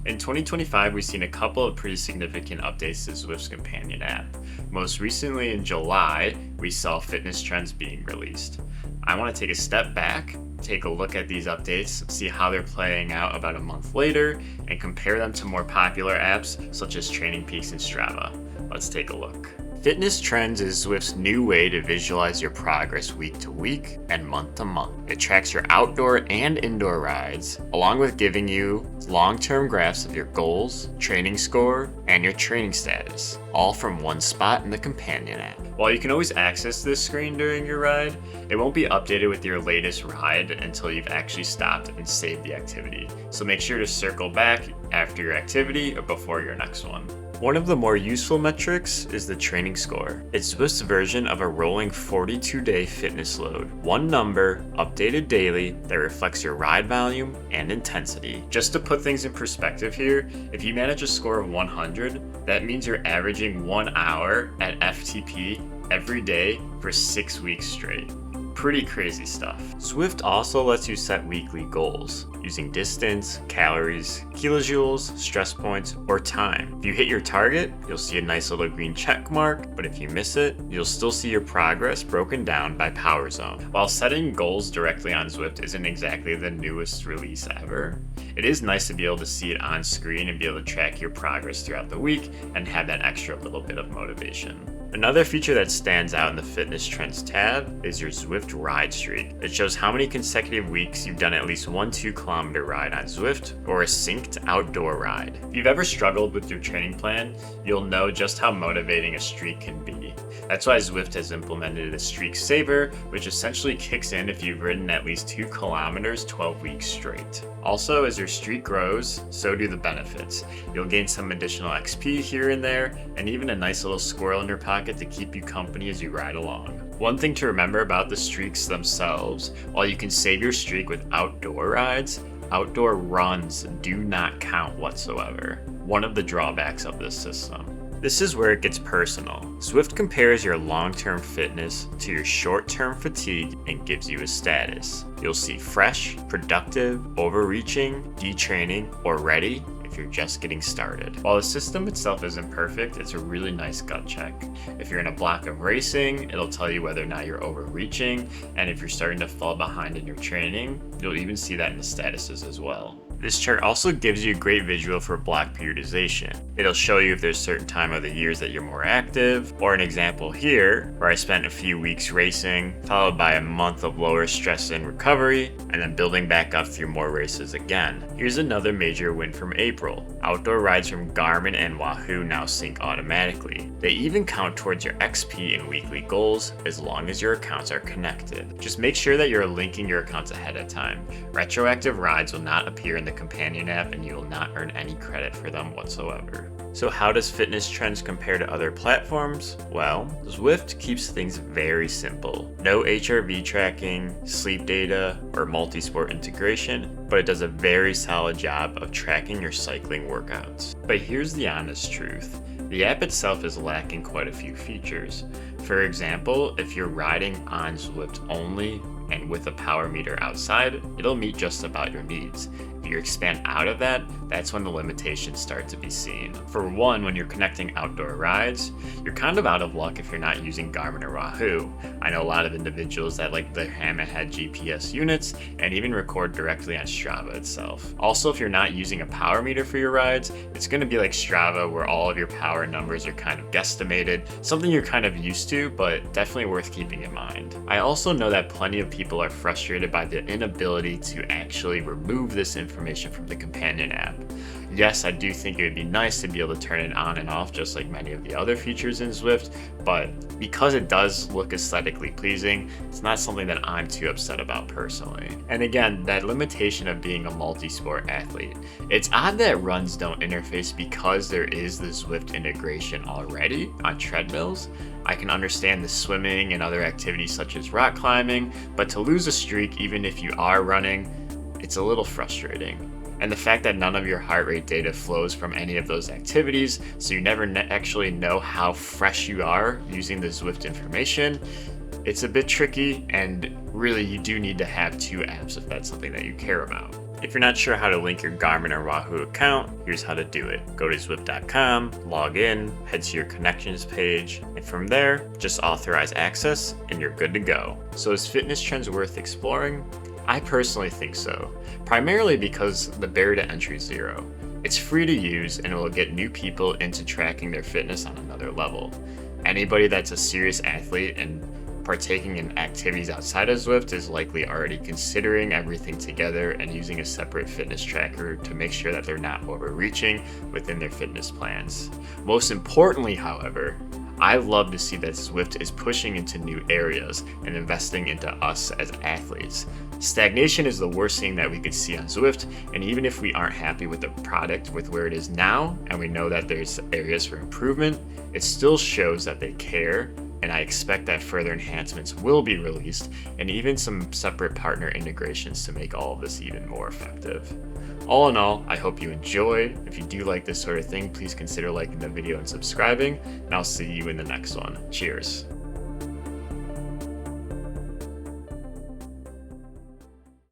In 2025, we've seen a couple of pretty significant updates to Zwift's companion app. Most recently in July, we saw fitness trends being released. I want to take a step back, take a look at these updates, see how they're playing out about a month later, and compare them to more popular apps such as Training Peaks and Strava. Let's take a look. Fitness Trends is Zwift's new way to visualize your progress week to week and month to month. It tracks your outdoor and indoor rides, along with giving you long-term graphs of your goals, training score, and your training status, all from one spot in the companion app. While you can always access this screen during your ride, it won't be updated with your latest ride until you've actually stopped and saved the activity. So make sure to circle back after your activity or before your next one. One of the more useful metrics is the training score. It's Zwift's version of a rolling 42-day fitness load. One number, updated daily, that reflects your ride volume and intensity. Just to put things in perspective here, if you manage a score of 100, that means you're averaging 1 hour at FTP every day for 6 weeks straight. Pretty crazy stuff. Zwift also lets you set weekly goals using distance, calories, kilojoules, stress points, or time. If you hit your target, you'll see a nice little green check mark, but if you miss it, you'll still see your progress broken down by power zone. While setting goals directly on Zwift isn't exactly the newest release ever, it is nice to be able to see it on screen and be able to track your progress throughout the week and have that extra little bit of motivation. Another feature that stands out in the Fitness Trends tab is your Zwift ride streak. It shows how many consecutive weeks you've done at least one 2-kilometer ride on Zwift or a synced outdoor ride. If you've ever struggled with your training plan, you'll know just how motivating a streak can be. That's why Zwift has implemented a streak saver, which essentially kicks in if you've ridden at least 2 kilometers 12 weeks straight. Also, as your streak grows, so do the benefits. You'll gain some additional XP here and there, and even a nice little squirrel in your pocket to keep you company as you ride along. One thing to remember about the streaks themselves, while you can save your streak with outdoor rides, outdoor runs do not count whatsoever. One of the drawbacks of this system. This is where it gets personal. Zwift compares your long-term fitness to your short-term fatigue and gives you a status. You'll see fresh, productive, overreaching, detraining, or ready if you're just getting started. While the system itself isn't perfect, it's a really nice gut check. If you're in a block of racing, it'll tell you whether or not you're overreaching, and if you're starting to fall behind in your training, you'll even see that in the statuses as well. This chart also gives you a great visual for block periodization. It'll show you if there's a certain time of the years that you're more active, or an example here, where I spent a few weeks racing, followed by a month of lower stress and recovery, and then building back up through more races again. Here's another major win from April. Outdoor rides from Garmin and Wahoo now sync automatically. They even count towards your XP and weekly goals as long as your accounts are connected. Just make sure that you're linking your accounts ahead of time. Retroactive rides will not appear in the companion app and you will not earn any credit for them whatsoever. So how does Fitness Trends compare to other platforms? Well, Zwift keeps things very simple. No HRV tracking, sleep data, or multi-sport integration, but it does a very solid job of tracking your cycling workouts. But here's the honest truth. The app itself is lacking quite a few features. For example, if you're riding on Zwift only and with a power meter outside, it'll meet just about your needs. If you expand out of that, that's when the limitations start to be seen. For one, when you're connecting outdoor rides, you're kind of out of luck if you're not using Garmin or Wahoo. I know a lot of individuals that like the hammerhead GPS units and even record directly on Strava itself. Also, if you're not using a power meter for your rides, it's going to be like Strava where all of your power numbers are kind of guesstimated, something you're kind of used to, but definitely worth keeping in mind. I also know that plenty of people are frustrated by the inability to actually remove this information from the companion app. Yes, I do think it would be nice to be able to turn it on and off just like many of the other features in Zwift, but because it does look aesthetically pleasing, it's not something that I'm too upset about personally. And again, that limitation of being a multi-sport athlete. It's odd that runs don't interface because there is the Zwift integration already on treadmills. I can understand the swimming and other activities such as rock climbing, but to lose a streak even if you are running, it's a little frustrating. And the fact that none of your heart rate data flows from any of those activities, so you never actually know how fresh you are using the Zwift information, it's a bit tricky, and really you do need to have 2 apps if that's something that you care about. If you're not sure how to link your Garmin or Wahoo account, here's how to do it. Go to Zwift.com, log in, head to your connections page, and from there, just authorize access and you're good to go. So is fitness trends worth exploring? I personally think so, primarily because the barrier to entry is zero. It's free to use and it will get new people into tracking their fitness on another level. Anybody that's a serious athlete and partaking in activities outside of Zwift is likely already considering everything together and using a separate fitness tracker to make sure that they're not overreaching within their fitness plans. Most importantly, however, I love to see that Zwift is pushing into new areas and investing into us as athletes. Stagnation is the worst thing that we could see on Zwift, and even if we aren't happy with the product with where it is now, and we know that there's areas for improvement, it still shows that they care, and I expect that further enhancements will be released, and even some separate partner integrations to make all of this even more effective. All in all, I hope you enjoy. If you do like this sort of thing, please consider liking the video and subscribing, and I'll see you in the next one. Cheers.